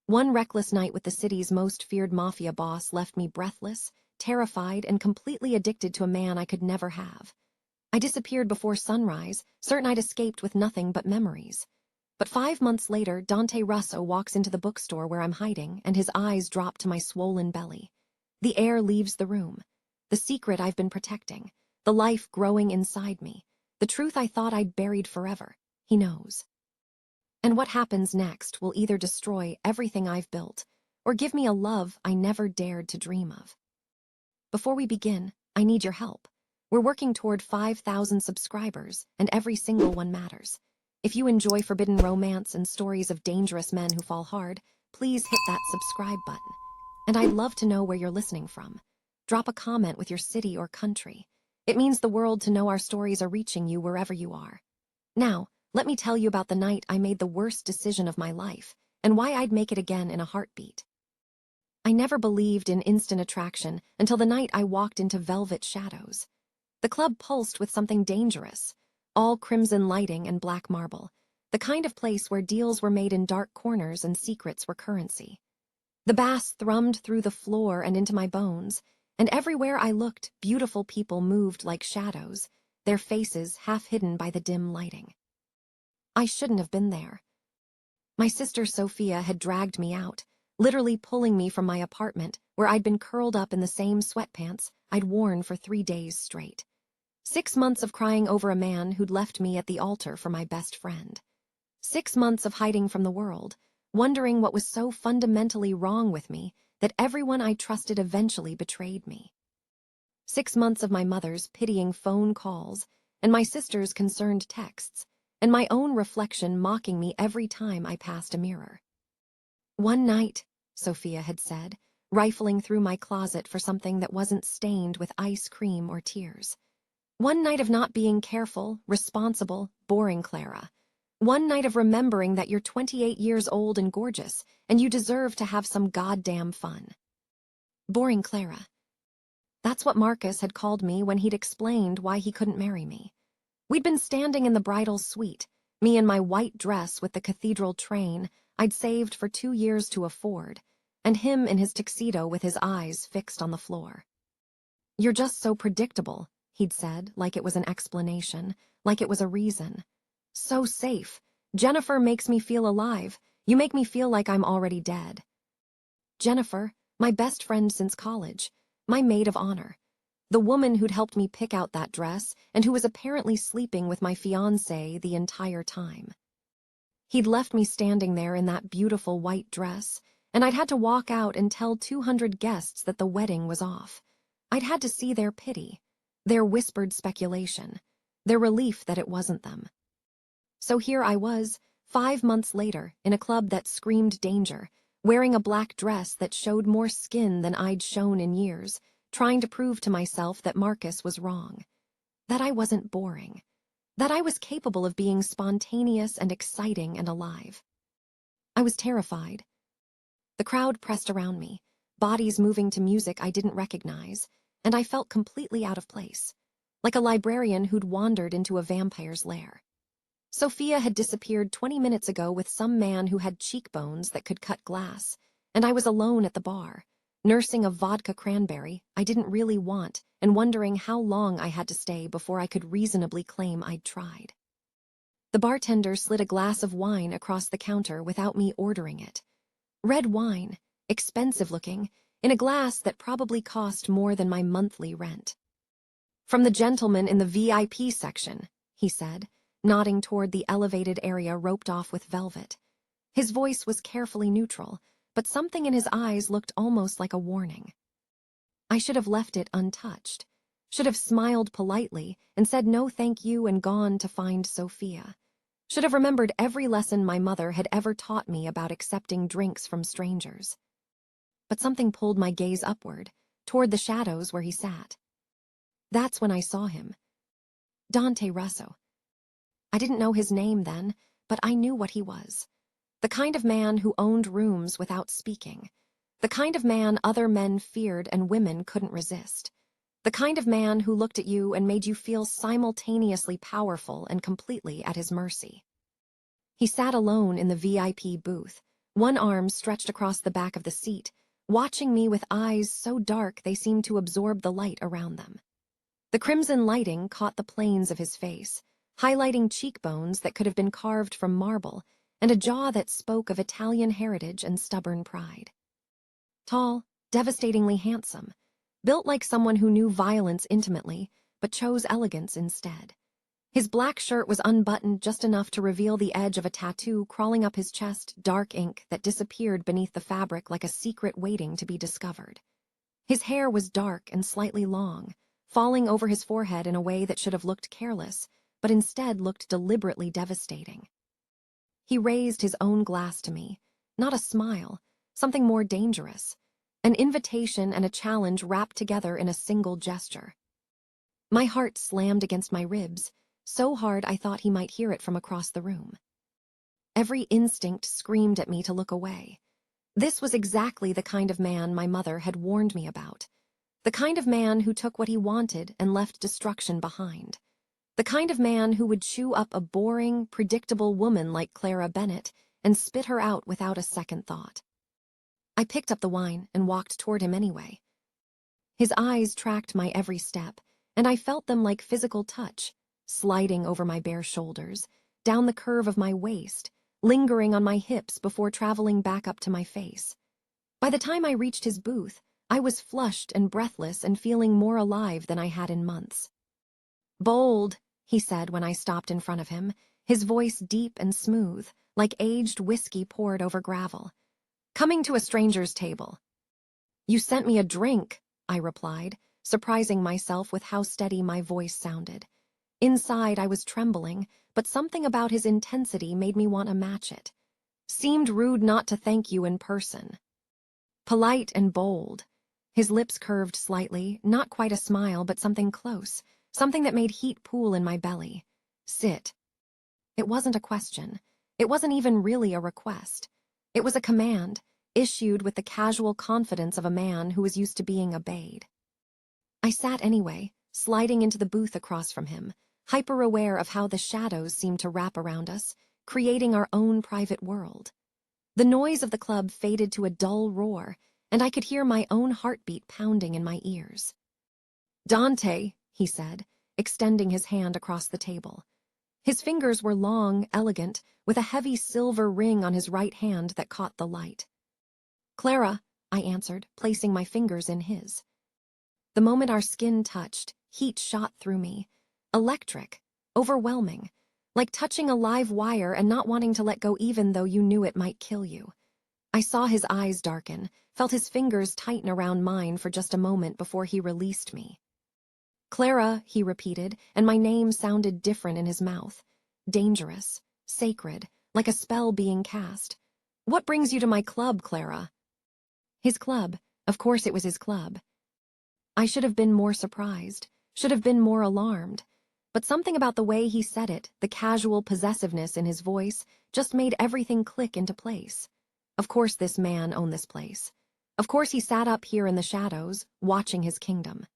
One reckless night with the city's most feared mafia boss left me breathless, terrified, and completely addicted to a man I could never have. I disappeared before sunrise, certain I'd escaped with nothing but memories. But 5 months later, Dante Russo walks into the bookstore where I'm hiding, and his eyes drop to my swollen belly. The air leaves the room. The secret I've been protecting, the life growing inside me, the truth I thought I'd buried forever, he knows. And what happens next will either destroy everything I've built or give me a love I never dared to dream of. Before we begin, I need your help. We're working toward 5,000 subscribers, and every single one matters. If you enjoy forbidden romance and stories of dangerous men who fall hard, please hit that subscribe button. And I'd love to know where you're listening from. Drop a comment with your city or country. It means the world to know our stories are reaching you wherever you are. Now, let me tell you about the night I made the worst decision of my life, and why I'd make it again in a heartbeat. I never believed in instant attraction until the night I walked into Velvet Shadows. The club pulsed with something dangerous, all crimson lighting and black marble, the kind of place where deals were made in dark corners and secrets were currency. The bass thrummed through the floor and into my bones, and everywhere I looked, beautiful people moved like shadows, their faces half hidden by the dim lighting. I shouldn't have been there. My sister Sophia had dragged me out, literally pulling me from my apartment where I'd been curled up in the same sweatpants I'd worn for 3 days straight. 6 months of crying over a man who'd left me at the altar for my best friend. 6 months of hiding from the world, wondering what was so fundamentally wrong with me that everyone I trusted eventually betrayed me. 6 months of my mother's pitying phone calls and my sister's concerned texts, and my own reflection mocking me every time I passed a mirror. One night, Sophia had said, rifling through my closet for something that wasn't stained with ice cream or tears. One night of not being careful, responsible, boring Clara. One night of remembering that you're 28 years old and gorgeous, and you deserve to have some goddamn fun. Boring Clara. That's what Marcus had called me when he'd explained why he couldn't marry me. We'd been standing in the bridal suite, me in my white dress with the cathedral train I'd saved for 2 years to afford, and him in his tuxedo with his eyes fixed on the floor. You're just so predictable, he'd said, like it was an explanation, like it was a reason. So safe. Jennifer makes me feel alive. You make me feel like I'm already dead. Jennifer, my best friend since college, my maid of honor. The woman who'd helped me pick out that dress and who was apparently sleeping with my fiancé the entire time. He'd left me standing there in that beautiful white dress, and I'd had to walk out and tell 200 guests that the wedding was off. I'd had to see their pity, their whispered speculation, their relief that it wasn't them. So here I was, 5 months later, in a club that screamed danger, wearing a black dress that showed more skin than I'd shown in years, trying to prove to myself that Marcus was wrong, that I wasn't boring, that I was capable of being spontaneous and exciting and alive. I was terrified. The crowd pressed around me, bodies moving to music I didn't recognize, and I felt completely out of place, like a librarian who'd wandered into a vampire's lair. Sophia had disappeared 20 minutes ago with some man who had cheekbones that could cut glass, and I was alone at the bar, nursing a vodka cranberry I didn't really want and wondering how long I had to stay before I could reasonably claim I'd tried. The bartender slid a glass of wine across the counter without me ordering it. Red wine, expensive looking, in a glass that probably cost more than my monthly rent. From the gentleman in the VIP section, he said, nodding toward the elevated area roped off with velvet. His voice was carefully neutral, but something in his eyes looked almost like a warning. I should have left it untouched, should have smiled politely and said no thank you and gone to find Sophia. Should have remembered every lesson my mother had ever taught me about accepting drinks from strangers. But something pulled my gaze upward, toward the shadows where he sat. That's when I saw him. Dante Russo. I didn't know his name then, but I knew what he was. The kind of man who owned rooms without speaking. The kind of man other men feared and women couldn't resist. The kind of man who looked at you and made you feel simultaneously powerful and completely at his mercy. He sat alone in the VIP booth, One arm stretched across the back of the seat, watching me with eyes so dark they seemed to absorb the light around them. The crimson lighting caught the planes of his face, highlighting cheekbones that could have been carved from marble and a jaw that spoke of Italian heritage and stubborn pride. Tall, devastatingly handsome, built like someone who knew violence intimately, but chose elegance instead. His black shirt was unbuttoned just enough to reveal the edge of a tattoo crawling up his chest, dark ink that disappeared beneath the fabric like a secret waiting to be discovered. His hair was dark and slightly long, falling over his forehead in a way that should have looked careless, but instead looked deliberately devastating. He raised his own glass to me, not a smile, something more dangerous, an invitation and a challenge wrapped together in a single gesture. My heart slammed against my ribs, so hard I thought he might hear it from across the room. Every instinct screamed at me to look away. This was exactly the kind of man my mother had warned me about. The kind of man who took what he wanted and left destruction behind. The kind of man who would chew up a boring, predictable woman like Clara Bennett and spit her out without a second thought. I picked up the wine and walked toward him anyway. His eyes tracked my every step, and I felt them like physical touch, sliding over my bare shoulders, down the curve of my waist, lingering on my hips before traveling back up to my face. By the time I reached his booth, I was flushed and breathless and feeling more alive than I had in months. "Bold," he said when I stopped in front of him, his voice deep and smooth, like aged whiskey poured over gravel. "Coming to a stranger's table." "You sent me a drink," I replied, surprising myself with how steady my voice sounded. Inside, I was trembling, but something about his intensity made me want to match it. "Seemed rude not to thank you in person." Polite and bold. His lips curved slightly, not quite a smile, but something close, something that made heat pool in my belly. "Sit." It wasn't a question. It wasn't even really a request. It was a command, issued with the casual confidence of a man who was used to being obeyed. I sat anyway, sliding into the booth across from him, hyper-aware of how the shadows seemed to wrap around us, creating our own private world. The noise of the club faded to a dull roar, and I could hear my own heartbeat pounding in my ears. "Dante," he said, extending his hand across the table. His fingers were long, elegant, with a heavy silver ring on his right hand that caught the light. "Clara," I answered, placing my fingers in his. The moment our skin touched, heat shot through me. Electric, overwhelming, like touching a live wire and not wanting to let go even though you knew it might kill you. I saw his eyes darken, felt his fingers tighten around mine for just a moment before he released me. "Clara," he repeated, and my name sounded different in his mouth. Dangerous, sacred, like a spell being cast. "What brings you to my club, Clara?" His club. Of course it was his club. I should have been more surprised, should have been more alarmed, but something about the way he said it, the casual possessiveness in his voice, just made everything click into place. Of course this man owned this place. Of course he sat up here in the shadows, watching his kingdom.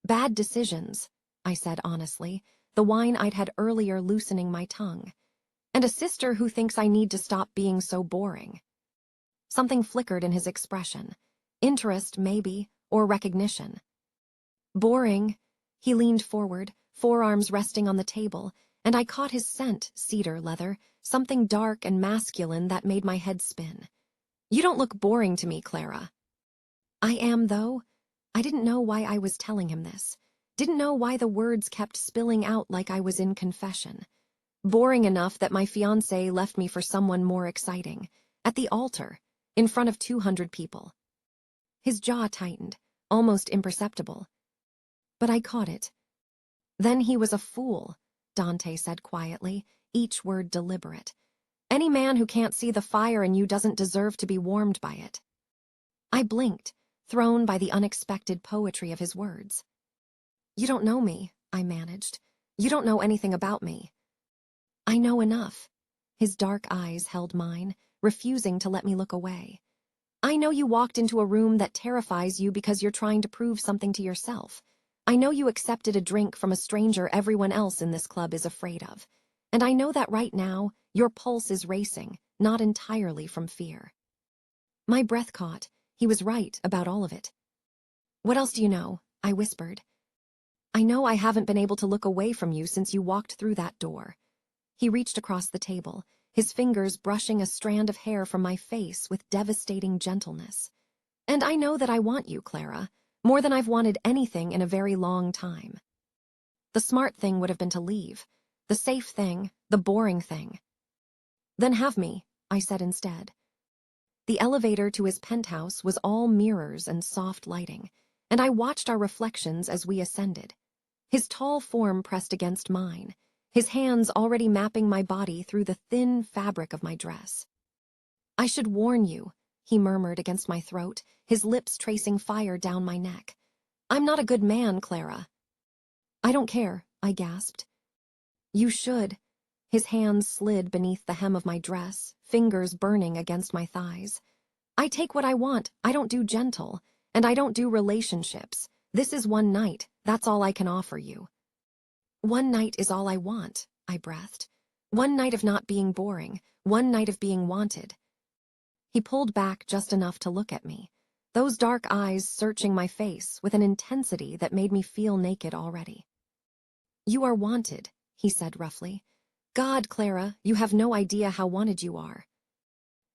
"Bad decisions," I said honestly, the wine I'd had earlier loosening my tongue. "And a sister who thinks I need to stop being so boring." Something flickered in his expression. Interest, maybe, or recognition. "Boring." He leaned forward, forearms resting on the table, and I caught his scent, cedar leather, something dark and masculine that made my head spin. "You don't look boring to me, Clara." I am, though. I didn't know why I was telling him this. Didn't know why the words kept spilling out like I was in confession. Boring enough that my fiancé left me for someone more exciting. At the altar, in front of 200 people. His jaw tightened, almost imperceptible. But I caught it. "Then he was a fool," Dante said quietly, each word deliberate. "Any man who can't see the fire in you doesn't deserve to be warmed by it." I blinked, thrown by the unexpected poetry of his words. "You don't know me," I managed. "You don't know anything about me." "I know enough." His dark eyes held mine, refusing to let me look away. "I know you walked into a room that terrifies you because you're trying to prove something to yourself. I know you accepted a drink from a stranger everyone else in this club is afraid of. And I know that right now, your pulse is racing, not entirely from fear. My breath caught. He was right about all of it. "What else do you know?" I whispered. "I know I haven't been able to look away from you since you walked through that door." He reached across the table, his fingers brushing a strand of hair from my face with devastating gentleness. "And I know that I want you, Clara, more than I've wanted anything in a very long time." The smart thing would have been to leave. The safe thing, the boring thing. "Then have me," I said instead. The elevator to his penthouse was all mirrors and soft lighting, and I watched our reflections as we ascended. His tall form pressed against mine, his hands already mapping my body through the thin fabric of my dress. "I should warn you," he murmured against my throat, his lips tracing fire down my neck. "I'm not a good man, Clara." "I don't care," I gasped. "You should." His hands slid beneath the hem of my dress, fingers burning against my thighs. "I take what I want. I don't do gentle, and I don't do relationships. This is one night. That's all I can offer you." "One night is all I want," I breathed. "One night of not being boring, one night of being wanted." He pulled back just enough to look at me, those dark eyes searching my face with an intensity that made me feel naked already. "You are wanted," he said roughly. "God, Clara, you have no idea how wanted you are."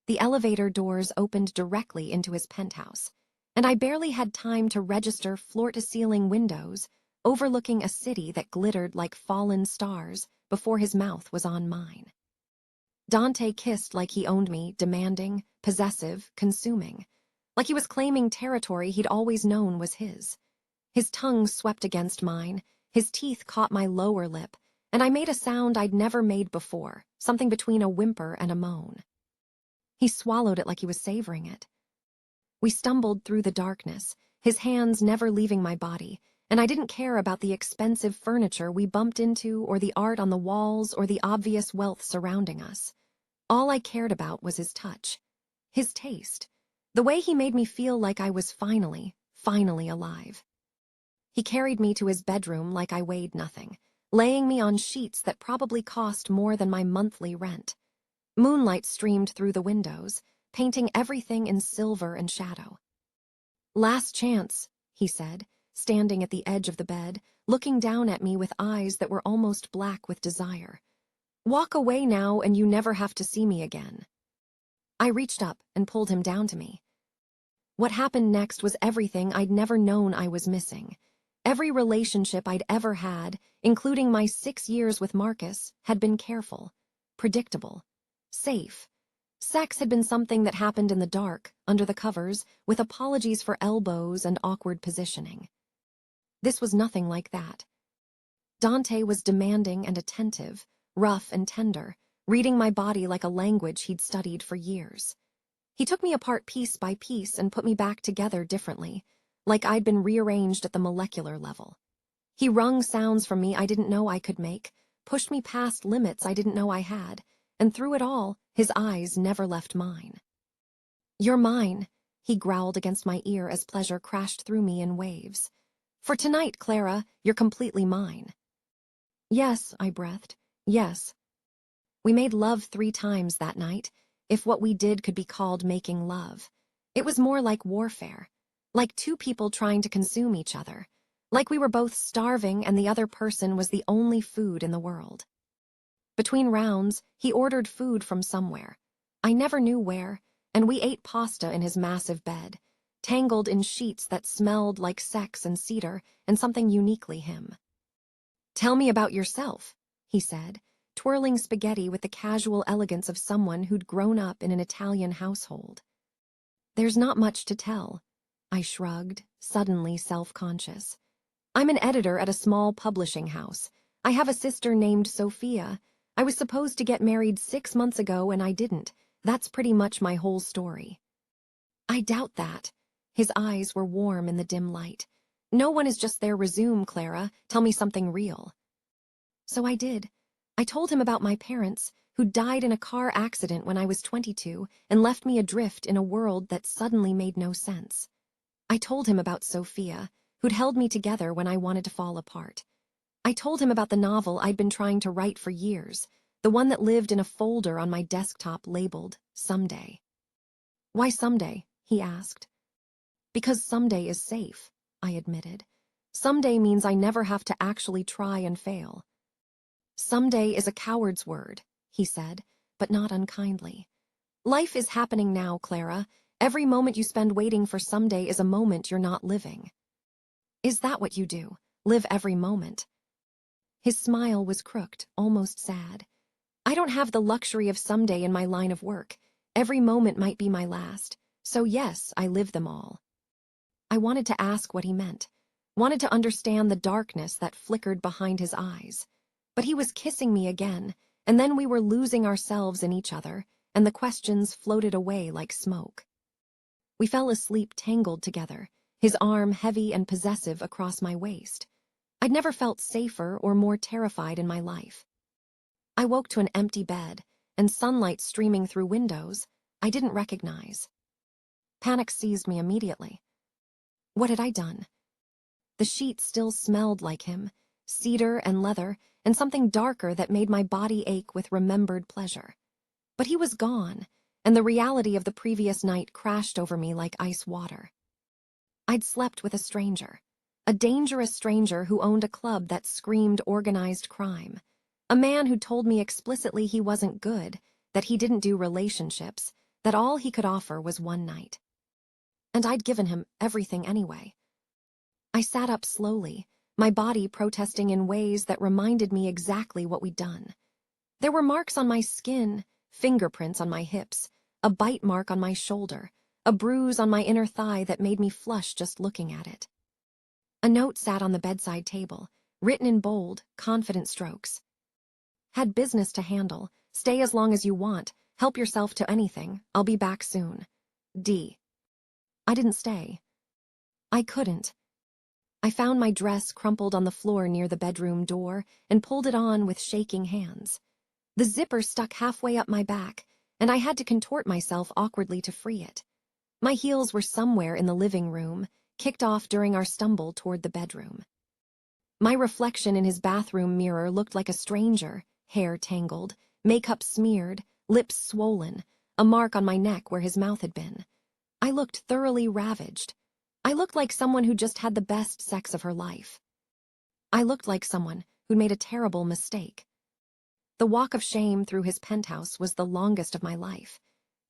The elevator doors opened directly into his penthouse, and I barely had time to register floor-to-ceiling windows overlooking a city that glittered like fallen stars before his mouth was on mine. Dante kissed like he owned me, demanding, possessive, consuming, like he was claiming territory he'd always known was his. His tongue swept against mine, his teeth caught my lower lip, and I made a sound I'd never made before, something between a whimper and a moan. He swallowed it like he was savoring it. We stumbled through the darkness, his hands never leaving my body, and I didn't care about the expensive furniture we bumped into or the art on the walls or the obvious wealth surrounding us. All I cared about was his touch, his taste, the way he made me feel like I was finally alive. He carried me to his bedroom like I weighed nothing, laying me on sheets that probably cost more than my monthly rent. Moonlight streamed through the windows, painting everything in silver and shadow. "Last chance," he said, standing at the edge of the bed, looking down at me with eyes that were almost black with desire. "Walk away now and you never have to see me again." I reached up and pulled him down to me. What happened next was everything I'd never known I was missing. Every relationship I'd ever had, including my 6 years with Marcus, had been careful, predictable, safe. Sex had been something that happened in the dark, under the covers, with apologies for elbows and awkward positioning. This was nothing like that. Dante was demanding and attentive, rough and tender, reading my body like a language he'd studied for years. He took me apart piece by piece and put me back together differently, like I'd been rearranged at the molecular level. He wrung sounds from me I didn't know I could make, pushed me past limits I didn't know I had, and through it all, his eyes never left mine. "You're mine," he growled against my ear as pleasure crashed through me in waves. "For tonight, Clara, you're completely mine." "Yes," I breathed. "Yes." We made love 3 times that night, if what we did could be called making love. It was more like warfare, like 2 people trying to consume each other, like we were both starving and the other person was the only food in the world. Between rounds, he ordered food from somewhere. I never knew where, and we ate pasta in his massive bed, tangled in sheets that smelled like sex and cedar and something uniquely him. "Tell me about yourself," he said, twirling spaghetti with the casual elegance of someone who'd grown up in an Italian household. "There's not much to tell," I shrugged, suddenly self-conscious. "I'm an editor at a small publishing house. I have a sister named Sophia. I was supposed to get married 6 months ago and I didn't. That's pretty much my whole story." "I doubt that." His eyes were warm in the dim light. "No one is just there. Resume, Clara. Tell me something real." So I did. I told him about my parents, who died in a car accident when I was 22 and left me adrift in a world that suddenly made no sense. I told him about Sophia, who'd held me together when I wanted to fall apart. I told him about the novel I'd been trying to write for years, the one that lived in a folder on my desktop labeled Someday. "Why someday?" he asked. "Because someday is safe," I admitted. "Someday means I never have to actually try and fail." "Someday is a coward's word," he said, but not unkindly. "Life is happening now, Clara. Every moment you spend waiting for someday is a moment you're not living." "Is that what you do? Live every moment?" His smile was crooked, almost sad. "I don't have the luxury of someday in my line of work. Every moment might be my last. So yes, I live them all." I wanted to ask what he meant, wanted to understand the darkness that flickered behind his eyes. But he was kissing me again, and then we were losing ourselves in each other, and the questions floated away like smoke. We fell asleep tangled together, his arm heavy and possessive across my waist. I'd never felt safer or more terrified in my life. I woke to an empty bed, and sunlight streaming through windows I didn't recognize. Panic seized me immediately. What had I done? The sheets still smelled like him, cedar and leather, and something darker that made my body ache with remembered pleasure. But he was gone, and the reality of the previous night crashed over me like ice water. I'd slept with a stranger, a dangerous stranger who owned a club that screamed organized crime, a man who told me explicitly he wasn't good, that he didn't do relationships, that all he could offer was one night. And I'd given him everything anyway. I sat up slowly, my body protesting in ways that reminded me exactly what we'd done. There were marks on my skin, fingerprints on my hips, a bite mark on my shoulder, a bruise on my inner thigh that made me flush just looking at it. A note sat on the bedside table, written in bold, confident strokes. "Had business to handle. Stay as long as you want. Help yourself to anything. I'll be back soon. D." I didn't stay. I couldn't. I found my dress crumpled on the floor near the bedroom door and pulled it on with shaking hands. The zipper stuck halfway up my back, and I had to contort myself awkwardly to free it. My heels were somewhere in the living room, kicked off during our stumble toward the bedroom. My reflection in his bathroom mirror looked like a stranger, hair tangled, makeup smeared, lips swollen, a mark on my neck where his mouth had been. I looked thoroughly ravaged. I looked like someone who just had the best sex of her life. I looked like someone who'd made a terrible mistake. The walk of shame through his penthouse was the longest of my life.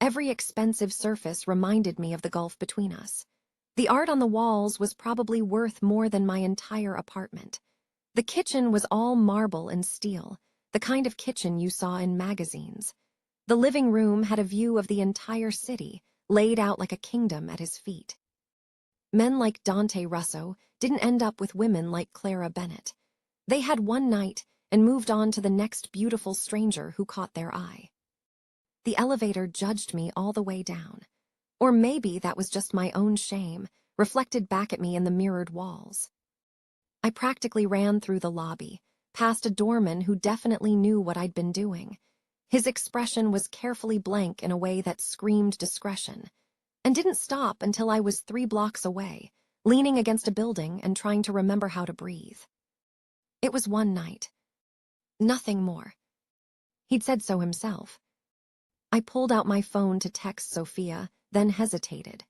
Every expensive surface reminded me of the gulf between us. The art on the walls was probably worth more than my entire apartment. The kitchen was all marble and steel, the kind of kitchen you saw in magazines. The living room had a view of the entire city, laid out like a kingdom at his feet. Men like Dante Russo didn't end up with women like Clara Bennett. They had one night and moved on to the next beautiful stranger who caught their eye. The elevator judged me all the way down. Or maybe that was just my own shame, reflected back at me in the mirrored walls. I practically ran through the lobby, past a doorman who definitely knew what I'd been doing. His expression was carefully blank in a way that screamed discretion, and didn't stop until I was 3 blocks away, leaning against a building and trying to remember how to breathe. It was one night. Nothing more. He'd said so himself. I pulled out my phone to text Sophia, then hesitated.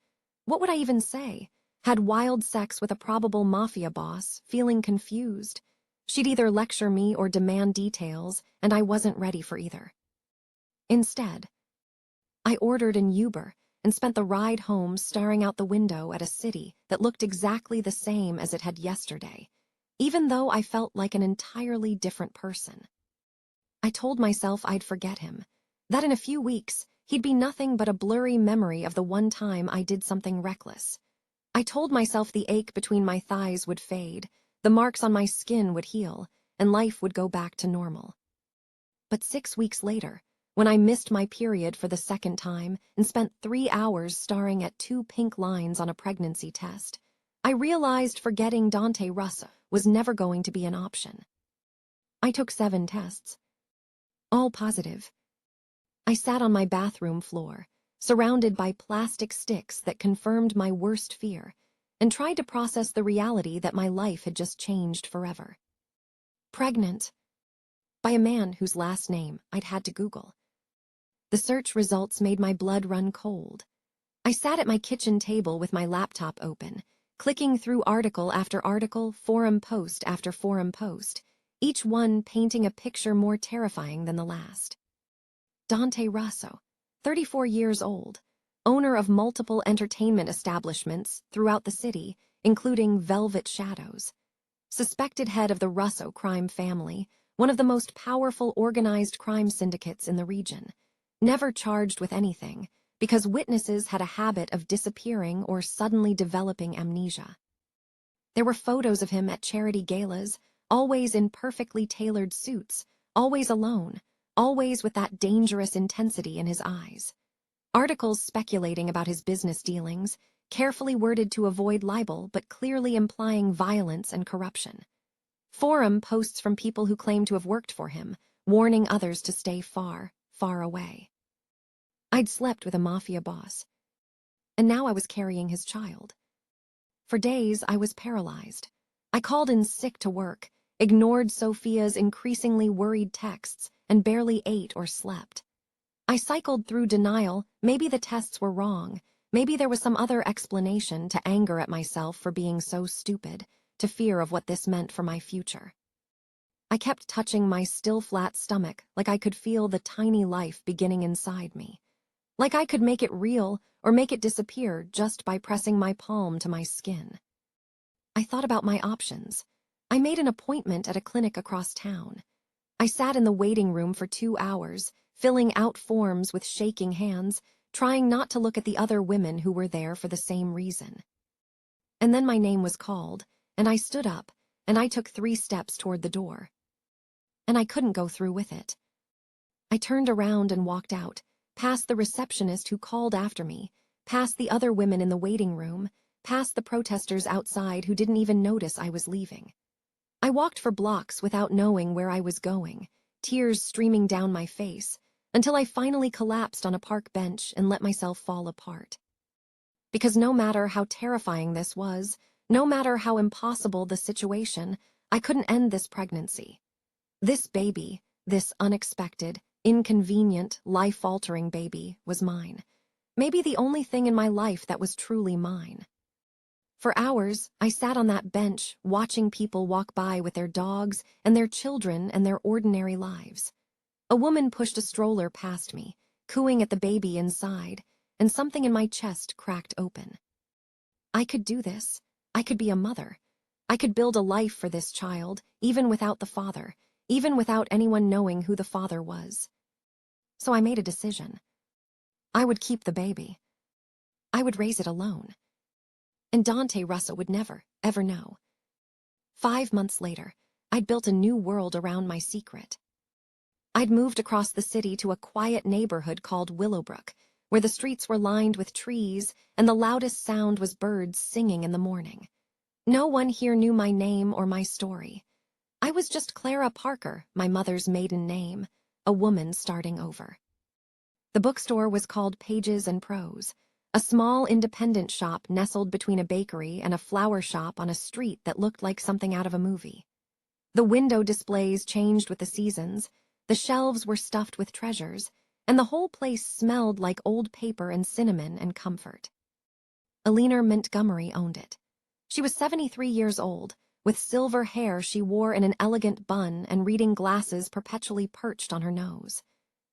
What would I even say? Had wild sex with a probable Mafia boss, feeling confused. She'd either lecture me or demand details, and I wasn't ready for either. Instead, I ordered an Uber and spent the ride home staring out the window at a city that looked exactly the same as it had yesterday, even though I felt like an entirely different person. I told myself I'd forget him, that in a few weeks he'd be nothing but a blurry memory of the one time I did something reckless. I told myself the ache between my thighs would fade, the marks on my skin would heal, and life would go back to normal. But 6 weeks later, when I missed my period for the second time and spent 3 hours staring at 2 pink lines on a pregnancy test, I realized forgetting Dante Russo was never going to be an option. I took 7 tests, all positive. I sat on my bathroom floor, surrounded by plastic sticks that confirmed my worst fear, and tried to process the reality that my life had just changed forever. Pregnant. by a man whose last name I'd had to Google. The search results made my blood run cold. I sat at my kitchen table with my laptop open, clicking through article after article, forum post after forum post, each one painting a picture more terrifying than the last. Dante Russo, 34 years old, owner of multiple entertainment establishments throughout the city, including Velvet Shadows. Suspected head of the Russo crime family, one of the most powerful organized crime syndicates in the region. Never charged with anything, because witnesses had a habit of disappearing or suddenly developing amnesia. There were photos of him at charity galas, always in perfectly tailored suits, always alone, always with that dangerous intensity in his eyes. Articles speculating about his business dealings, carefully worded to avoid libel but clearly implying violence and corruption. Forum posts from people who claim to have worked for him, warning others to stay far, far away. I'd slept with a Mafia boss, and now I was carrying his child. For days, I was paralyzed. I called in sick to work, ignored Sophia's increasingly worried texts, and barely ate or slept. I cycled through denial. Maybe the tests were wrong. Maybe there was some other explanation, to anger at myself for being so stupid, to fear of what this meant for my future. I kept touching my still flat stomach like I could feel the tiny life beginning inside me. Like I could make it real or make it disappear just by pressing my palm to my skin. I thought about my options. I made an appointment at a clinic across town. I sat in the waiting room for 2 hours, filling out forms with shaking hands, trying not to look at the other women who were there for the same reason. And then my name was called, and I stood up, and I took 3 steps toward the door. And I couldn't go through with it. I turned around and walked out, past the receptionist who called after me, past the other women in the waiting room, past the protesters outside who didn't even notice I was leaving. I walked for blocks without knowing where I was going, tears streaming down my face, until I finally collapsed on a park bench and let myself fall apart. Because no matter how terrifying this was, no matter how impossible the situation, I couldn't end this pregnancy. This baby, this unexpected, inconvenient, life-altering baby, was mine. Maybe the only thing in my life that was truly mine. For hours, I sat on that bench, watching people walk by with their dogs and their children and their ordinary lives. A woman pushed a stroller past me, cooing at the baby inside, and something in my chest cracked open. I could do this. I could be a mother. I could build a life for this child, even without the father, even without anyone knowing who the father was. So I made a decision. I would keep the baby. I would raise it alone. And Dante Russo would never, ever know. 5 months later, I'd built a new world around my secret. I'd moved across the city to a quiet neighborhood called Willowbrook, where the streets were lined with trees and the loudest sound was birds singing in the morning. No one here knew my name or my story. I was just Clara Parker, my mother's maiden name, a woman starting over. The bookstore was called Pages and Prose, a small independent shop nestled between a bakery and a flower shop on a street that looked like something out of a movie. The window displays changed with the seasons, the shelves were stuffed with treasures, and the whole place smelled like old paper and cinnamon and comfort. Alina Montgomery owned it. She was 73 years old, with silver hair she wore in an elegant bun and reading glasses perpetually perched on her nose.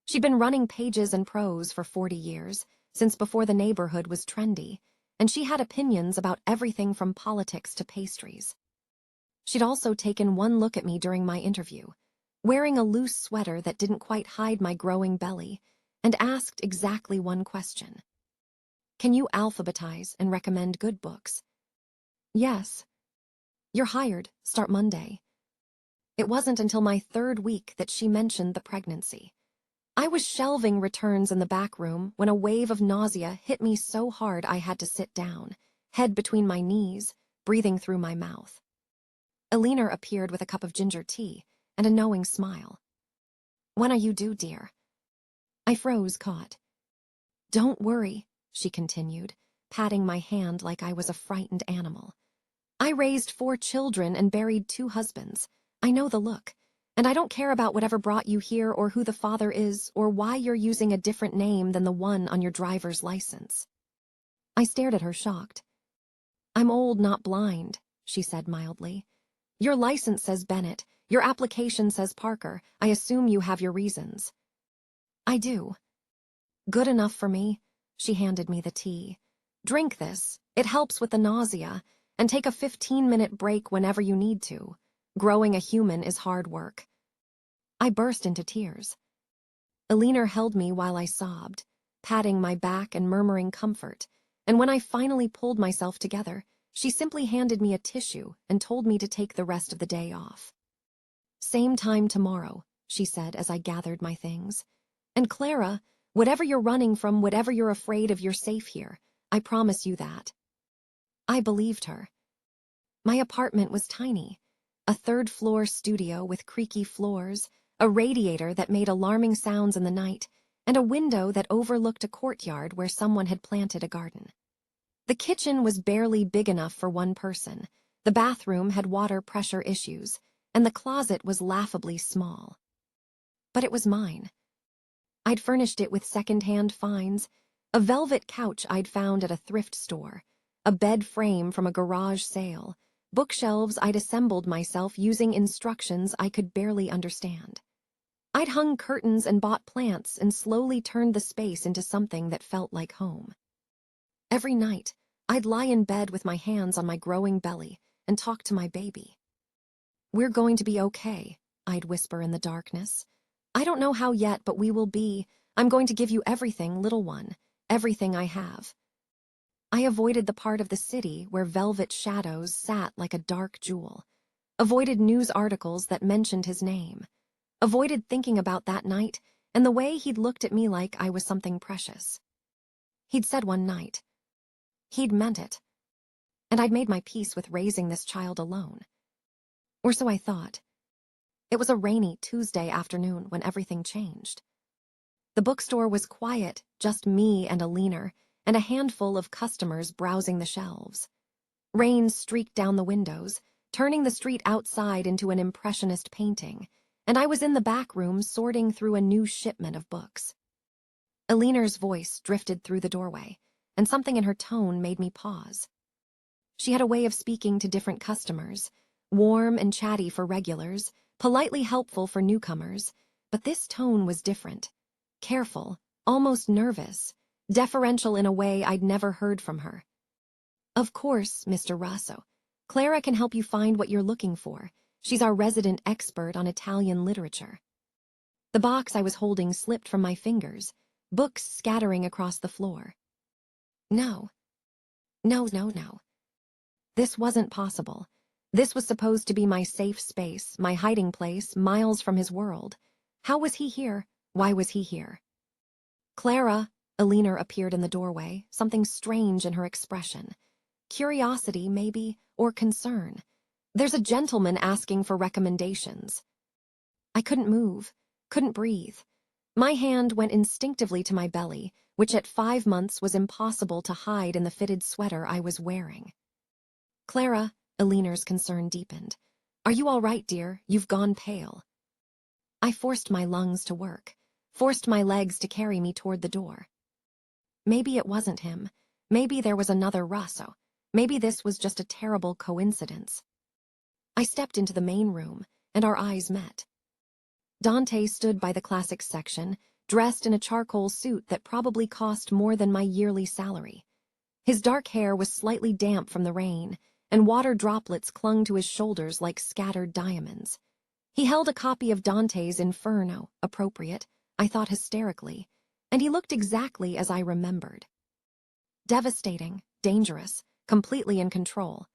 She'd been running Pages and Prose for 40 years, since before the neighborhood was trendy, and she had opinions about everything from politics to pastries. She'd also taken one look at me during my interview, wearing a loose sweater that didn't quite hide my growing belly, and asked exactly one question. Can you alphabetize and recommend good books? Yes. You're hired, start Monday. It wasn't until my 3rd week that she mentioned the pregnancy. I was shelving returns in the back room when a wave of nausea hit me so hard I had to sit down, head between my knees, breathing through my mouth. Alina appeared with a cup of ginger tea and a knowing smile. When are you due, dear? I froze, caught. Don't worry, she continued, patting my hand like I was a frightened animal. I raised 4 children and buried 2 husbands. I know the look. And I don't care about whatever brought you here or who the father is or why you're using a different name than the one on your driver's license." I stared at her, shocked. "I'm old, not blind," she said mildly. "Your license says Bennett. Your application says Parker. I assume you have your reasons." "I do." "Good enough for me." She handed me the tea. "Drink this. It helps with the nausea. And take a 15-minute break whenever you need to. Growing a human is hard work." I burst into tears. Alina held me while I sobbed, patting my back and murmuring comfort, and when I finally pulled myself together, she simply handed me a tissue and told me to take the rest of the day off. "Same time tomorrow," she said as I gathered my things. "And Clara, whatever you're running from, whatever you're afraid of, you're safe here. I promise you that." I believed her. My apartment was tiny. A third-floor studio with creaky floors, a radiator that made alarming sounds in the night, and a window that overlooked a courtyard where someone had planted a garden. The kitchen was barely big enough for one person, the bathroom had water pressure issues, and the closet was laughably small. But it was mine. I'd furnished it with second-hand finds, a velvet couch I'd found at a thrift store, a bed frame from a garage sale, bookshelves I'd assembled myself using instructions I could barely understand. I'd hung curtains and bought plants and slowly turned the space into something that felt like home. Every night, I'd lie in bed with my hands on my growing belly and talk to my baby. "We're going to be okay," I'd whisper in the darkness. "I don't know how yet, but we will be. I'm going to give you everything, little one, everything I have." I avoided the part of the city where velvet shadows sat like a dark jewel, avoided news articles that mentioned his name, avoided thinking about that night and the way he'd looked at me like I was something precious. He'd said one night. He'd meant it. And I'd made my peace with raising this child alone. Or so I thought. It was a rainy Tuesday afternoon when everything changed. The bookstore was quiet, just me and Alina, and a handful of customers browsing the shelves. Rain streaked down the windows, turning the street outside into an impressionist painting, and I was in the back room sorting through a new shipment of books. Alina's voice drifted through the doorway, and something in her tone made me pause. She had a way of speaking to different customers, warm and chatty for regulars, politely helpful for newcomers, but this tone was different, careful, almost nervous, deferential in a way I'd never heard from her. "Of course, Mr. Russo. Clara can help you find what you're looking for. She's our resident expert on Italian literature." The box I was holding slipped from my fingers, books scattering across the floor. No. No. This wasn't possible. This was supposed to be my safe space, my hiding place, miles from his world. How was he here? Why was he here? "Clara," Alina appeared in the doorway, something strange in her expression. Curiosity, maybe, or concern. "There's a gentleman asking for recommendations." I couldn't move, couldn't breathe. My hand went instinctively to my belly, which at 5 months was impossible to hide in the fitted sweater I was wearing. "Clara," Alina's concern deepened. "Are you all right, dear? You've gone pale." I forced my lungs to work, forced my legs to carry me toward the door. Maybe it wasn't him. Maybe there was another Russo. Maybe this was just a terrible coincidence. I stepped into the main room, and our eyes met. Dante stood by the classics section, dressed in a charcoal suit that probably cost more than my yearly salary. His dark hair was slightly damp from the rain, and water droplets clung to his shoulders like scattered diamonds. He held a copy of Dante's Inferno, appropriate, I thought hysterically, and he looked exactly as I remembered. Devastating, dangerous, completely in control.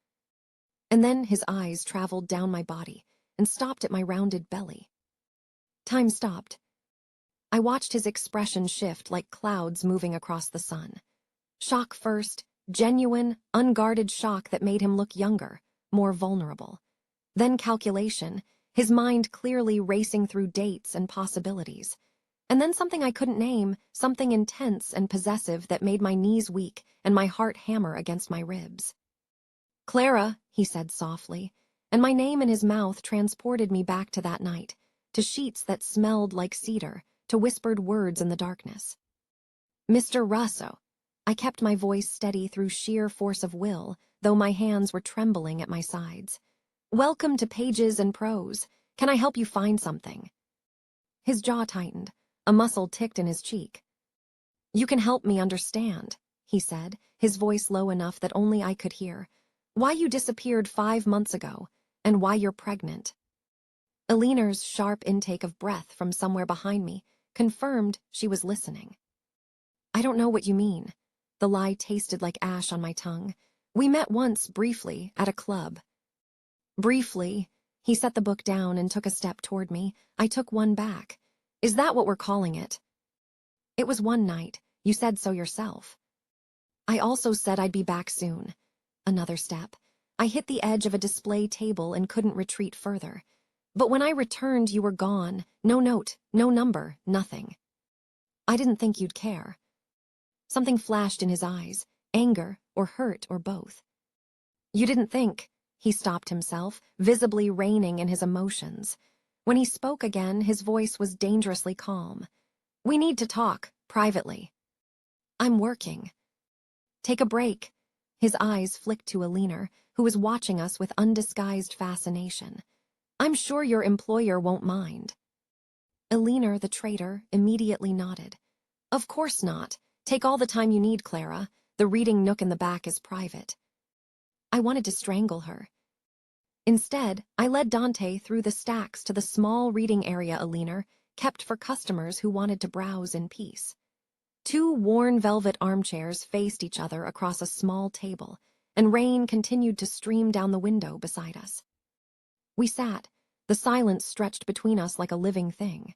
And then his eyes traveled down my body and stopped at my rounded belly. Time stopped. I watched his expression shift like clouds moving across the sun. Shock first, genuine, unguarded shock that made him look younger, more vulnerable. Then calculation, his mind clearly racing through dates and possibilities. And then something I couldn't name, something intense and possessive that made my knees weak and my heart hammer against my ribs. "Clara," he said softly, and my name in his mouth transported me back to that night, to sheets that smelled like cedar, to whispered words in the darkness. Mr. Russo. I kept my voice steady through sheer force of will, though my hands were trembling at my sides. Welcome to Pages and Prose. Can I help you find something? His jaw tightened. A muscle ticked in his cheek. You can help me understand, he said, his voice low enough that only I could hear. Why you disappeared 5 months ago, and why you're pregnant. Eleanor's sharp intake of breath from somewhere behind me confirmed she was listening. I don't know what you mean. The lie tasted like ash on my tongue. We met once, briefly, at a club. Briefly, he set the book down and took a step toward me. I took one back. Is that what we're calling it? It was one night. You said so yourself. I also said I'd be back soon. Another step. I hit the edge of a display table and couldn't retreat further. But when I returned, you were gone. No note, no number, nothing. I didn't think you'd care. Something flashed in his eyes, anger or hurt or both. You didn't think. He stopped himself, visibly reining in his emotions. When he spoke again, his voice was dangerously calm. We need to talk, privately. I'm working. Take a break. His eyes flicked to Eleanor, who was watching us with undisguised fascination. I'm sure your employer won't mind. Eleanor, the traitor, immediately nodded. Of course not. Take all the time you need, Clara. The reading nook in the back is private. I wanted to strangle her. Instead, I led Dante through the stacks to the small reading area Eleanor kept for customers who wanted to browse in peace. 2 worn velvet armchairs faced each other across a small table, and rain continued to stream down the window beside us. We sat, the silence stretched between us like a living thing.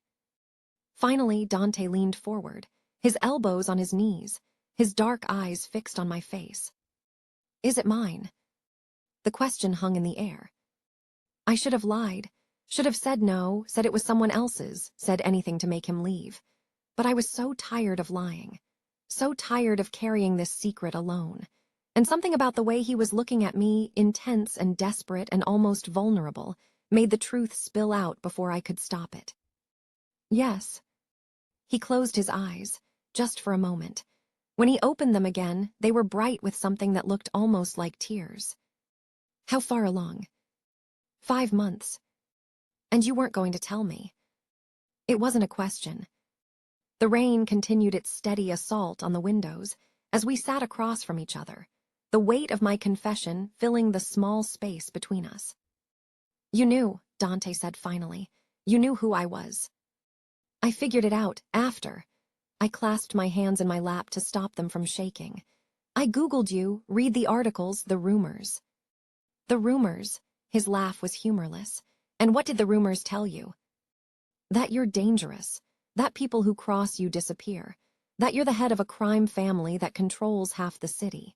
Finally, Dante leaned forward, his elbows on his knees, his dark eyes fixed on my face. Is it mine? The question hung in the air. I should have lied, should have said no, said it was someone else's, said anything to make him leave. But I was so tired of lying, so tired of carrying this secret alone. And something about the way he was looking at me, intense and desperate and almost vulnerable, made the truth spill out before I could stop it. Yes. He closed his eyes, just for a moment. When he opened them again, they were bright with something that looked almost like tears. How far along? 5 months. And you weren't going to tell me. It wasn't a question. The rain continued its steady assault on the windows as we sat across from each other, the weight of my confession filling the small space between us. You knew, Dante said finally. You knew who I was. I figured it out after. I clasped my hands in my lap to stop them from shaking. I Googled you, read the articles, the rumors. The rumors. His laugh was humorless. And what did the rumors tell you? That you're dangerous. That people who cross you disappear. That you're the head of a crime family that controls half the city.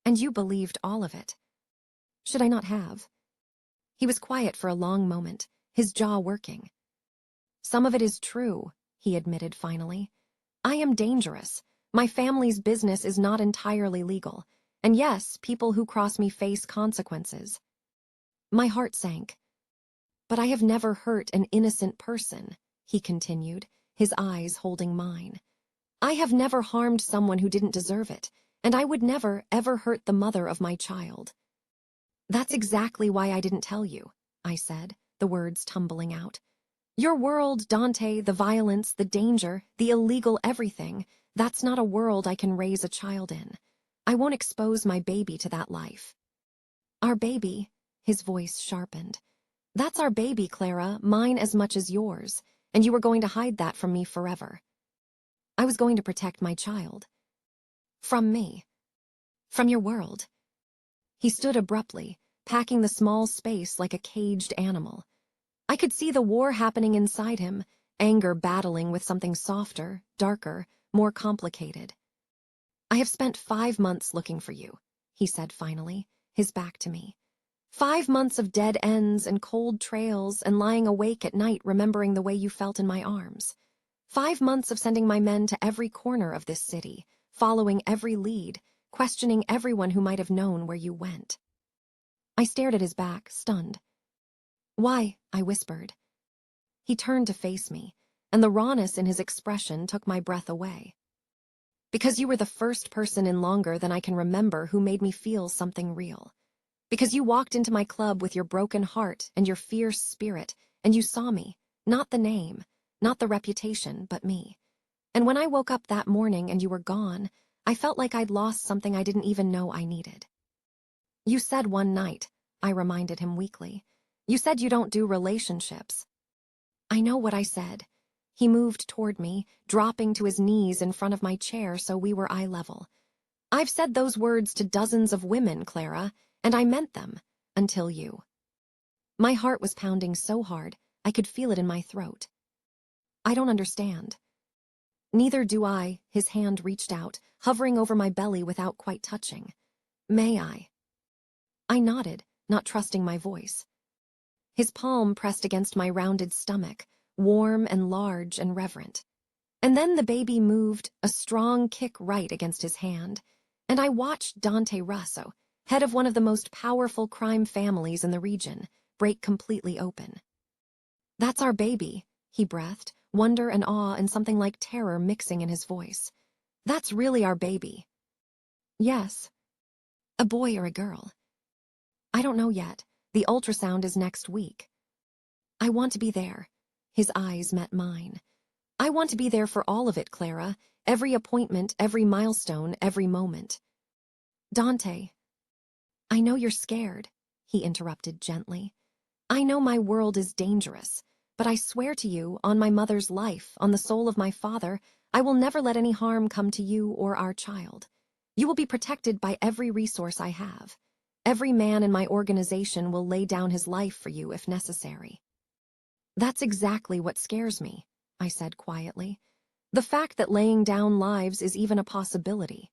And you believed all of it. Should I not have? He was quiet for a long moment, his jaw working. Some of it is true, he admitted finally. I am dangerous. My family's business is not entirely legal. And yes, people who cross me face consequences. My heart sank. But I have never hurt an innocent person, he continued, his eyes holding mine. I have never harmed someone who didn't deserve it, and I would never, ever hurt the mother of my child. That's exactly why I didn't tell you, I said, the words tumbling out. Your world, Dante, the violence, the danger, the illegal everything, that's not a world I can raise a child in. I won't expose my baby to that life. Our baby, his voice sharpened. That's our baby, Clara, mine as much as yours, and you were going to hide that from me forever. I was going to protect my child. From me. From your world. He stood abruptly, packing the small space like a caged animal. I could see the war happening inside him, anger battling with something softer, darker, more complicated. I have spent 5 months looking for you, he said finally, his back to me. 5 months of dead ends and cold trails and lying awake at night remembering the way you felt in my arms. 5 months of sending my men to every corner of this city, following every lead, questioning everyone who might have known where you went. I stared at his back, stunned. Why? I whispered. He turned to face me, and the rawness in his expression took my breath away. Because you were the first person in longer than I can remember who made me feel something real. Because you walked into my club with your broken heart and your fierce spirit, and you saw me, not the name, not the reputation, but me. And when I woke up that morning and you were gone, I felt like I'd lost something I didn't even know I needed. You said one night, I reminded him weakly. You said you don't do relationships. I know what I said. He moved toward me, dropping to his knees in front of my chair so we were eye level. I've said those words to dozens of women, Clara, and I meant them, until you. My heart was pounding so hard, I could feel it in my throat. I don't understand. Neither do I, his hand reached out, hovering over my belly without quite touching. May I? I nodded, not trusting my voice. His palm pressed against my rounded stomach, warm and large and reverent. And then the baby moved, a strong kick right against his hand, and I watched Dante Russo, head of one of the most powerful crime families in the region, break completely open. That's our baby, he breathed, wonder and awe and something like terror mixing in his voice. That's really our baby. Yes. A boy or a girl? I don't know yet. The ultrasound is next week. I want to be there. His eyes met mine. I want to be there for all of it, Clara. Every appointment, every milestone, every moment. Dante. I know you're scared, he interrupted gently. I know my world is dangerous, but I swear to you, on my mother's life, on the soul of my father, I will never let any harm come to you or our child. You will be protected by every resource I have. Every man in my organization will lay down his life for you if necessary. That's exactly what scares me, I said quietly. The fact that laying down lives is even a possibility.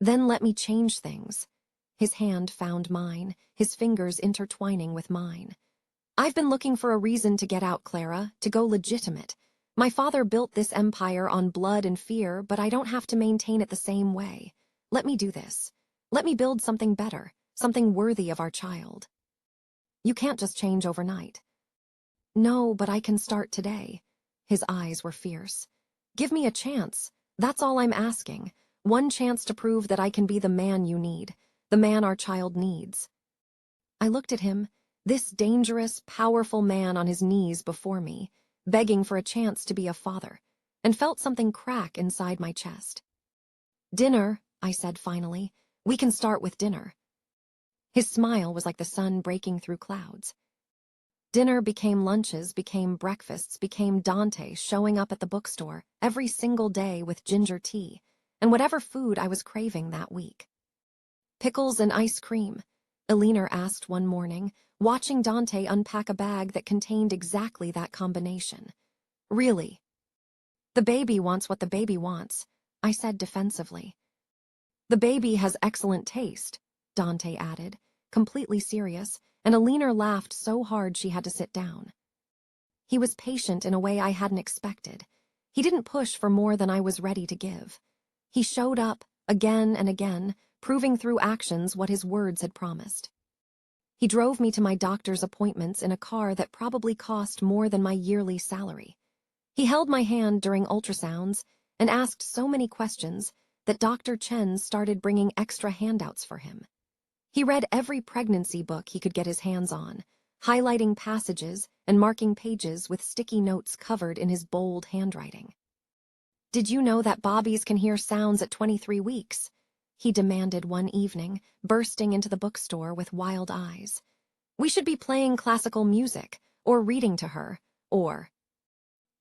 Then let me change things. His hand found mine, his fingers intertwining with mine. I've been looking for a reason to get out, Clara, to go legitimate. My father built this empire on blood and fear, but I don't have to maintain it the same way. Let me do this. Let me build something better, something worthy of our child. You can't just change overnight. No, but I can start today. His eyes were fierce. Give me a chance. That's all I'm asking. One chance to prove that I can be the man you need, the man our child needs. I looked at him, this dangerous, powerful man on his knees before me, begging for a chance to be a father, and felt something crack inside my chest. Dinner, I said finally. We can start with dinner. His smile was like the sun breaking through clouds. Dinner became lunches, became breakfasts, became Dante showing up at the bookstore every single day with ginger tea, and whatever food I was craving that week. Pickles and ice cream, Elena asked one morning, watching Dante unpack a bag that contained exactly that combination. Really? The baby wants what the baby wants, I said defensively. The baby has excellent taste, Dante added, completely serious, and Elena laughed so hard she had to sit down. He was patient in a way I hadn't expected. He didn't push for more than I was ready to give. He showed up, again and again, proving through actions what his words had promised. He drove me to my doctor's appointments in a car that probably cost more than my yearly salary. He held my hand during ultrasounds and asked so many questions that Dr. Chen started bringing extra handouts for him. He read every pregnancy book he could get his hands on, highlighting passages and marking pages with sticky notes covered in his bold handwriting. Did you know that Bobbies can hear sounds at 23 weeks? He demanded one evening, bursting into the bookstore with wild eyes. We should be playing classical music, or reading to her, or...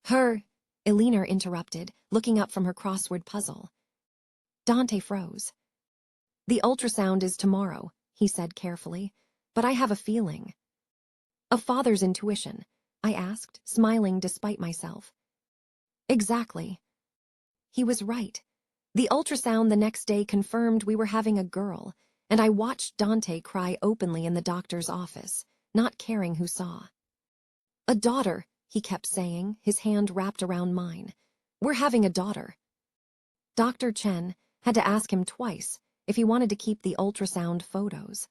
Her, Elena interrupted, looking up from her crossword puzzle. Dante froze. The ultrasound is tomorrow, he said carefully, but I have a feeling. A father's intuition, I asked, smiling despite myself. Exactly. He was right. The ultrasound the next day confirmed we were having a girl, and I watched Dante cry openly in the doctor's office, not caring who saw. A daughter, he kept saying, his hand wrapped around mine. We're having a daughter. Dr. Chen had to ask him twice if he wanted to keep the ultrasound photos.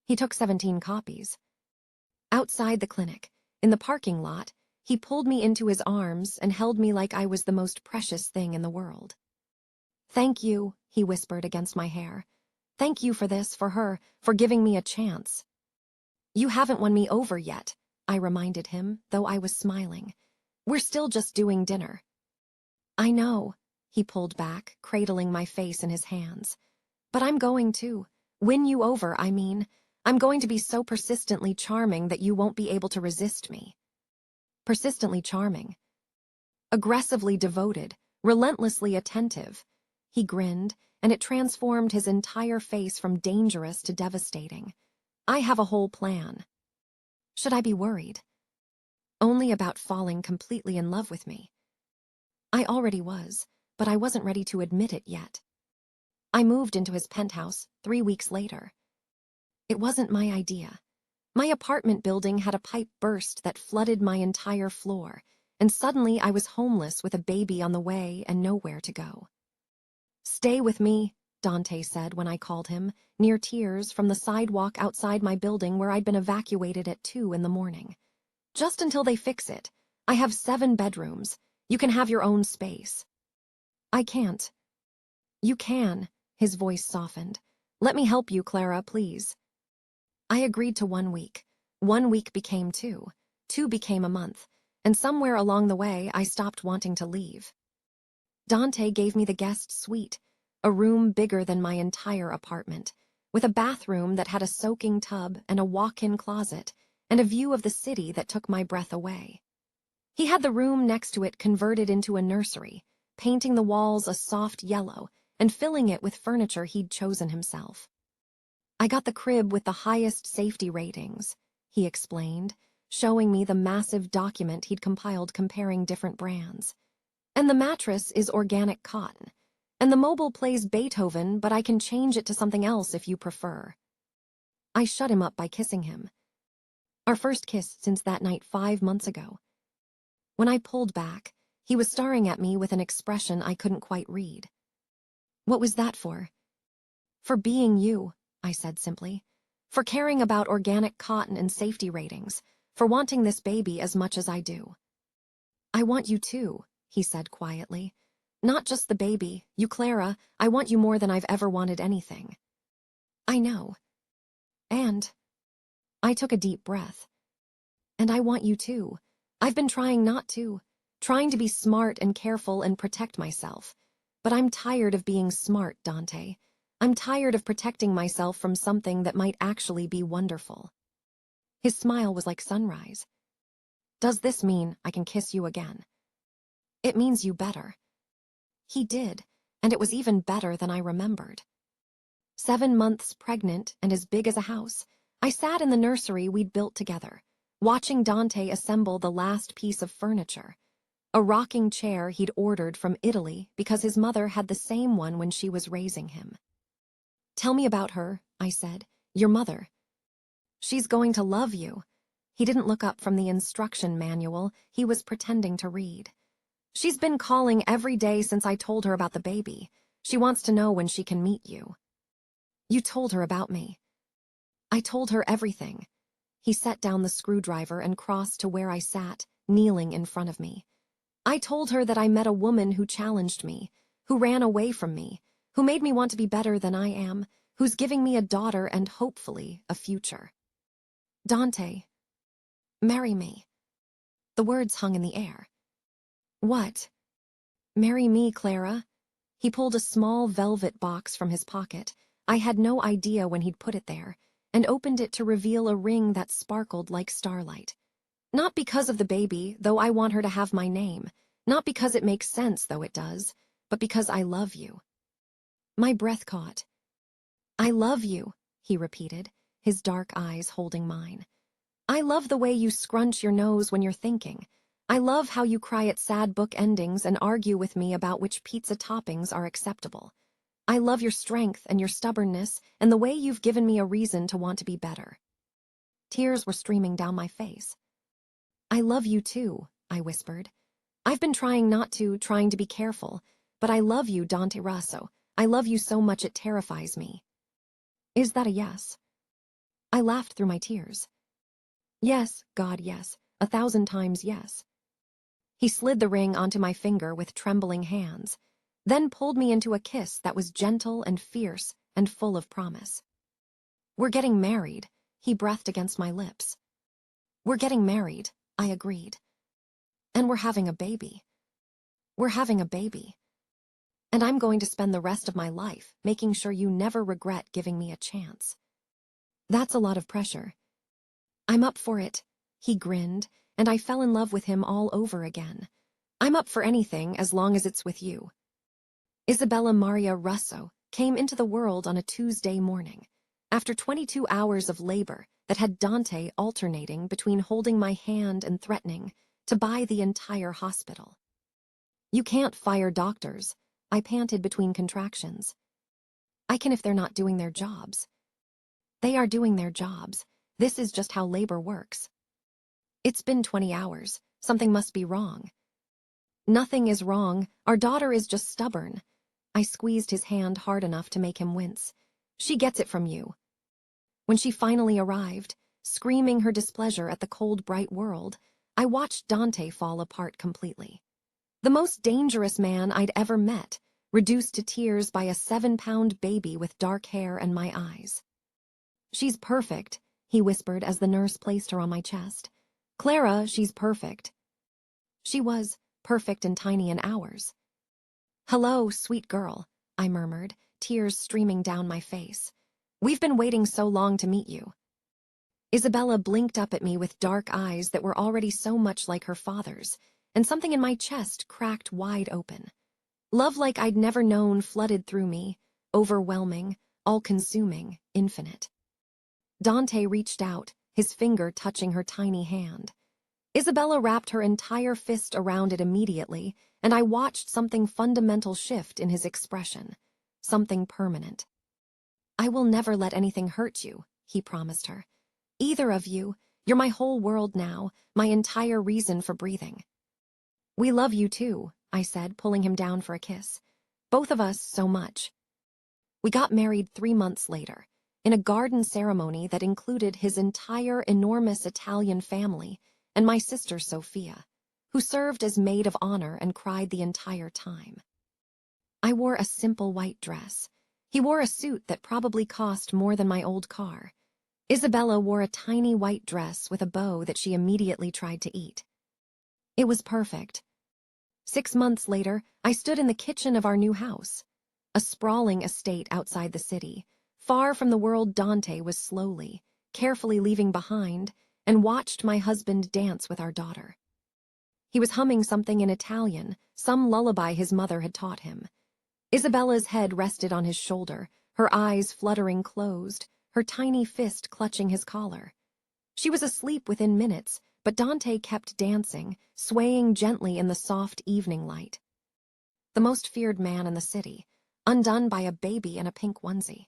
He took 17 copies. Outside the clinic, in the parking lot, He pulled me into his arms and held me like I was the most precious thing in the world. "Thank you," he whispered against my hair. "Thank you for this, for her, for giving me a chance." "You haven't won me over yet," I reminded him, though I was smiling. "We're still just doing dinner." "I know," he pulled back, cradling my face in his hands. "But I'm going to. Win you over, I mean. I'm going to be so persistently charming that you won't be able to resist me." Persistently charming. Aggressively devoted, relentlessly attentive. He grinned, and it transformed his entire face from dangerous to devastating. "I have a whole plan." Should I be worried? Only about falling completely in love with me. I already was, but I wasn't ready to admit it yet. I moved into his penthouse 3 weeks later. It wasn't my idea. My apartment building had a pipe burst that flooded my entire floor, and suddenly I was homeless with a baby on the way and nowhere to go. "Stay with me," Dante said when I called him, near tears, from the sidewalk outside my building where I'd been evacuated at 2 in the morning. "Just until they fix it. I have 7 bedrooms. You can have your own space." "I can't." "You can," his voice softened. "Let me help you, Clara, please." I agreed to 1 week. 1 week became 2. 2 became a month, and somewhere along the way I stopped wanting to leave. Dante gave me the guest suite, a room bigger than my entire apartment, with a bathroom that had a soaking tub and a walk-in closet, and a view of the city that took my breath away. He had the room next to it converted into a nursery, painting the walls a soft yellow and filling it with furniture he'd chosen himself. "I got the crib with the highest safety ratings," he explained, showing me the massive document he'd compiled comparing different brands. "And the mattress is organic cotton. And the mobile plays Beethoven, but I can change it to something else if you prefer." I shut him up by kissing him. Our first kiss since that night 5 months ago. When I pulled back, he was staring at me with an expression I couldn't quite read. "What was that for?" "For being you," I said simply. "For caring about organic cotton and safety ratings. For wanting this baby as much as I do." "I want you too," he said quietly. "Not just the baby, you, Clara. I want you more than I've ever wanted anything." "I know." And I took a deep breath. "And I want you too. I've been trying not to. Trying to be smart and careful and protect myself. But I'm tired of being smart, Dante. I'm tired of protecting myself from something that might actually be wonderful." His smile was like sunrise. "Does this mean I can kiss you again?" "It means you better." He did, and it was even better than I remembered. 7 months pregnant and as big as a house, I sat in the nursery we'd built together, watching Dante assemble the last piece of furniture, a rocking chair he'd ordered from Italy because his mother had the same one when she was raising him. "Tell me about her," I said. "Your mother." "She's going to love you." He didn't look up from the instruction manual he was pretending to read. "She's been calling every day since I told her about the baby. She wants to know when she can meet you." "You told her about me." "I told her everything." He set down the screwdriver and crossed to where I sat, kneeling in front of me. "I told her that I met a woman who challenged me, who ran away from me, who made me want to be better than I am, who's giving me a daughter and, hopefully, a future." "Dante, marry me." The words hung in the air. "What?" "Marry me, Clara." He pulled a small velvet box from his pocket. I had no idea when he'd put it there, and opened it to reveal a ring that sparkled like starlight. "Not because of the baby, though I want her to have my name. Not because it makes sense, though it does, but because I love you." My breath caught. "I love you," he repeated, his dark eyes holding mine. "I love the way you scrunch your nose when you're thinking. I love how you cry at sad book endings and argue with me about which pizza toppings are acceptable. I love your strength and your stubbornness and the way you've given me a reason to want to be better." Tears were streaming down my face. "I love you too," I whispered. "I've been trying not to, trying to be careful, but I love you, Dante Russo. I love you so much it terrifies me." "Is that a yes?" I laughed through my tears. "Yes, God, yes. 1,000 times yes." He slid the ring onto my finger with trembling hands, then pulled me into a kiss that was gentle and fierce and full of promise. "We're getting married," he breathed against my lips. "We're getting married," I agreed. "And we're having a baby. We're having a baby. And I'm going to spend the rest of my life making sure you never regret giving me a chance." "That's a lot of pressure." "I'm up for it," he grinned, and I fell in love with him all over again. "I'm up for anything as long as it's with you." Isabella Maria Russo came into the world on a Tuesday morning, after 22 hours of labor that had Dante alternating between holding my hand and threatening to buy the entire hospital. "You can't fire doctors," I panted between contractions. "I can if they're not doing their jobs." "They are doing their jobs. This is just how labor works." "It's been 20 hours. Something must be wrong." "Nothing is wrong. Our daughter is just stubborn." I squeezed his hand hard enough to make him wince. "She gets it from you." When she finally arrived, screaming her displeasure at the cold, bright world, I watched Dante fall apart completely. The most dangerous man I'd ever met, reduced to tears by a 7-pound baby with dark hair and my eyes. "She's perfect," he whispered as the nurse placed her on my chest. "Clara, she's perfect." She was perfect and tiny in hours. "Hello, sweet girl," I murmured, tears streaming down my face. "We've been waiting so long to meet you." Isabella blinked up at me with dark eyes that were already so much like her father's, and something in my chest cracked wide open. Love like I'd never known flooded through me, overwhelming, all-consuming, infinite. Dante reached out, his finger touching her tiny hand. Isabella wrapped her entire fist around it immediately, and I watched something fundamental shift in his expression, something permanent. "I will never let anything hurt you," he promised her. "Either of you, you're my whole world now, my entire reason for breathing." "We love you too," I said, pulling him down for a kiss. "Both of us so much." We got married 3 months later, in a garden ceremony that included his entire enormous Italian family and my sister Sophia, who served as maid of honor and cried the entire time. I wore a simple white dress. He wore a suit that probably cost more than my old car. Isabella wore a tiny white dress with a bow that she immediately tried to eat. It was perfect. 6 months later, I stood in the kitchen of our new house, a sprawling estate outside the city, far from the world Dante was slowly, carefully leaving behind, and watched my husband dance with our daughter. He was humming something in Italian, some lullaby his mother had taught him. Isabella's head rested on his shoulder, her eyes fluttering closed, her tiny fist clutching his collar. She was asleep within minutes, but Dante kept dancing, swaying gently in the soft evening light. The most feared man in the city, undone by a baby in a pink onesie.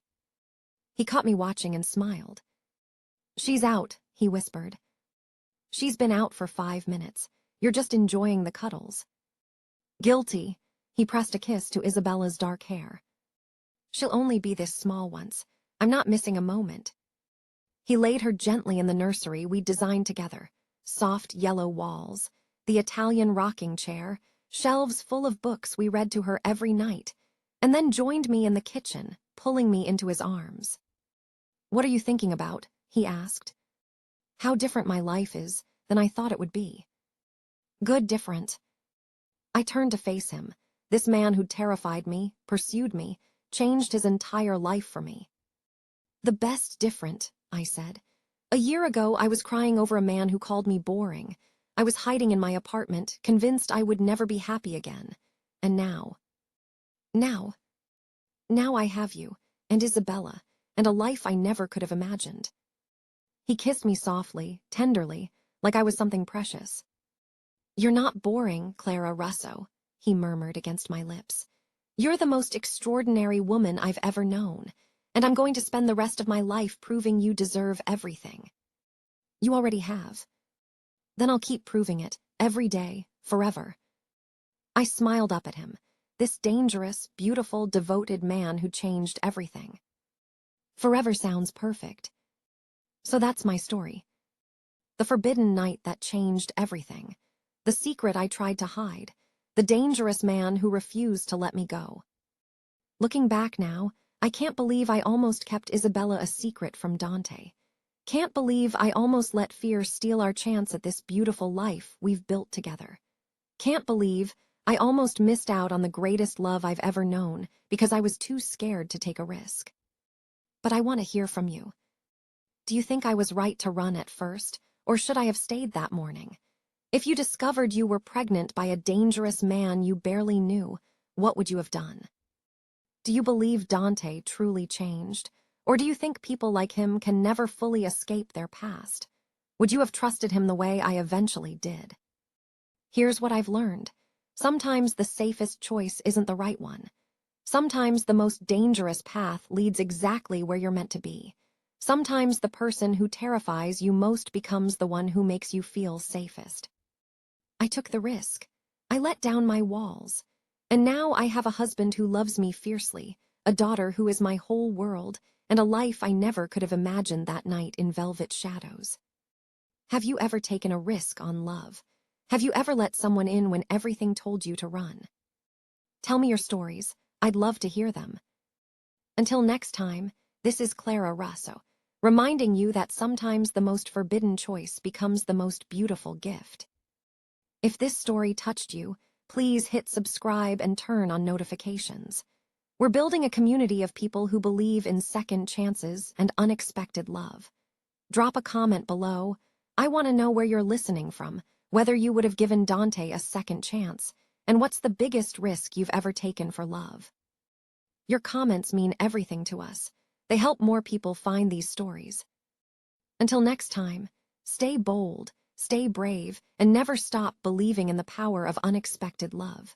He caught me watching and smiled. "She's out," he whispered. "She's been out for 5 minutes. You're just enjoying the cuddles." "Guilty." He pressed a kiss to Isabella's dark hair. "She'll only be this small once. I'm not missing a moment." He laid her gently in the nursery we'd designed together. Soft yellow walls, the Italian rocking chair, shelves full of books we read to her every night, and then joined me in the kitchen, pulling me into his arms. "What are you thinking about?" he asked. "How different my life is than I thought it would be." "Good different." I turned to face him. This man who'd terrified me, pursued me, changed his entire life for me. "The best different," I said. "A year ago, I was crying over a man who called me boring. I was hiding in my apartment, convinced I would never be happy again. And now I have you, and Isabella, and a life I never could have imagined." He kissed me softly, tenderly, like I was something precious. "You're not boring, Clara Russo," he murmured against my lips. "You're the most extraordinary woman I've ever known, and I'm going to spend the rest of my life proving you deserve everything." "You already have." "Then I'll keep proving it, every day, forever." I smiled up at him, this dangerous, beautiful, devoted man who changed everything. Forever sounds perfect. So that's my story. The forbidden night that changed everything. the secret I tried to hide, the dangerous man who refused to let me go. Looking back now, I can't believe I almost kept Isabella a secret from Dante. Can't believe I almost let fear steal our chance at this beautiful life we've built together. Can't believe I almost missed out on the greatest love I've ever known because I was too scared to take a risk. But I want to hear from you. Do you think I was right to run at first, or should I have stayed that morning? If you discovered you were pregnant by a dangerous man you barely knew, what would you have done? Do you believe Dante truly changed, or do you think people like him can never fully escape their past? Would you have trusted him the way I eventually did? Here's what I've learned. Sometimes the safest choice isn't the right one. Sometimes the most dangerous path leads exactly where you're meant to be. Sometimes the person who terrifies you most becomes the one who makes you feel safest. I took the risk. I let down my walls. And now I have a husband who loves me fiercely, a daughter who is my whole world, and a life I never could have imagined that night in velvet shadows. Have you ever taken a risk on love? Have you ever let someone in when everything told you to run? Tell me your stories. I'd love to hear them. Until next time, this is Clara Russo, reminding you that sometimes the most forbidden choice becomes the most beautiful gift. If this story touched you, please hit subscribe and turn on notifications. We're building a community of people who believe in second chances and unexpected love. Drop a comment below. I want to know where you're listening from, whether you would have given Dante a second chance, and what's the biggest risk you've ever taken for love. Your comments mean everything to us. They help more people find these stories. Until next time, stay bold, stay brave, and never stop believing in the power of unexpected love.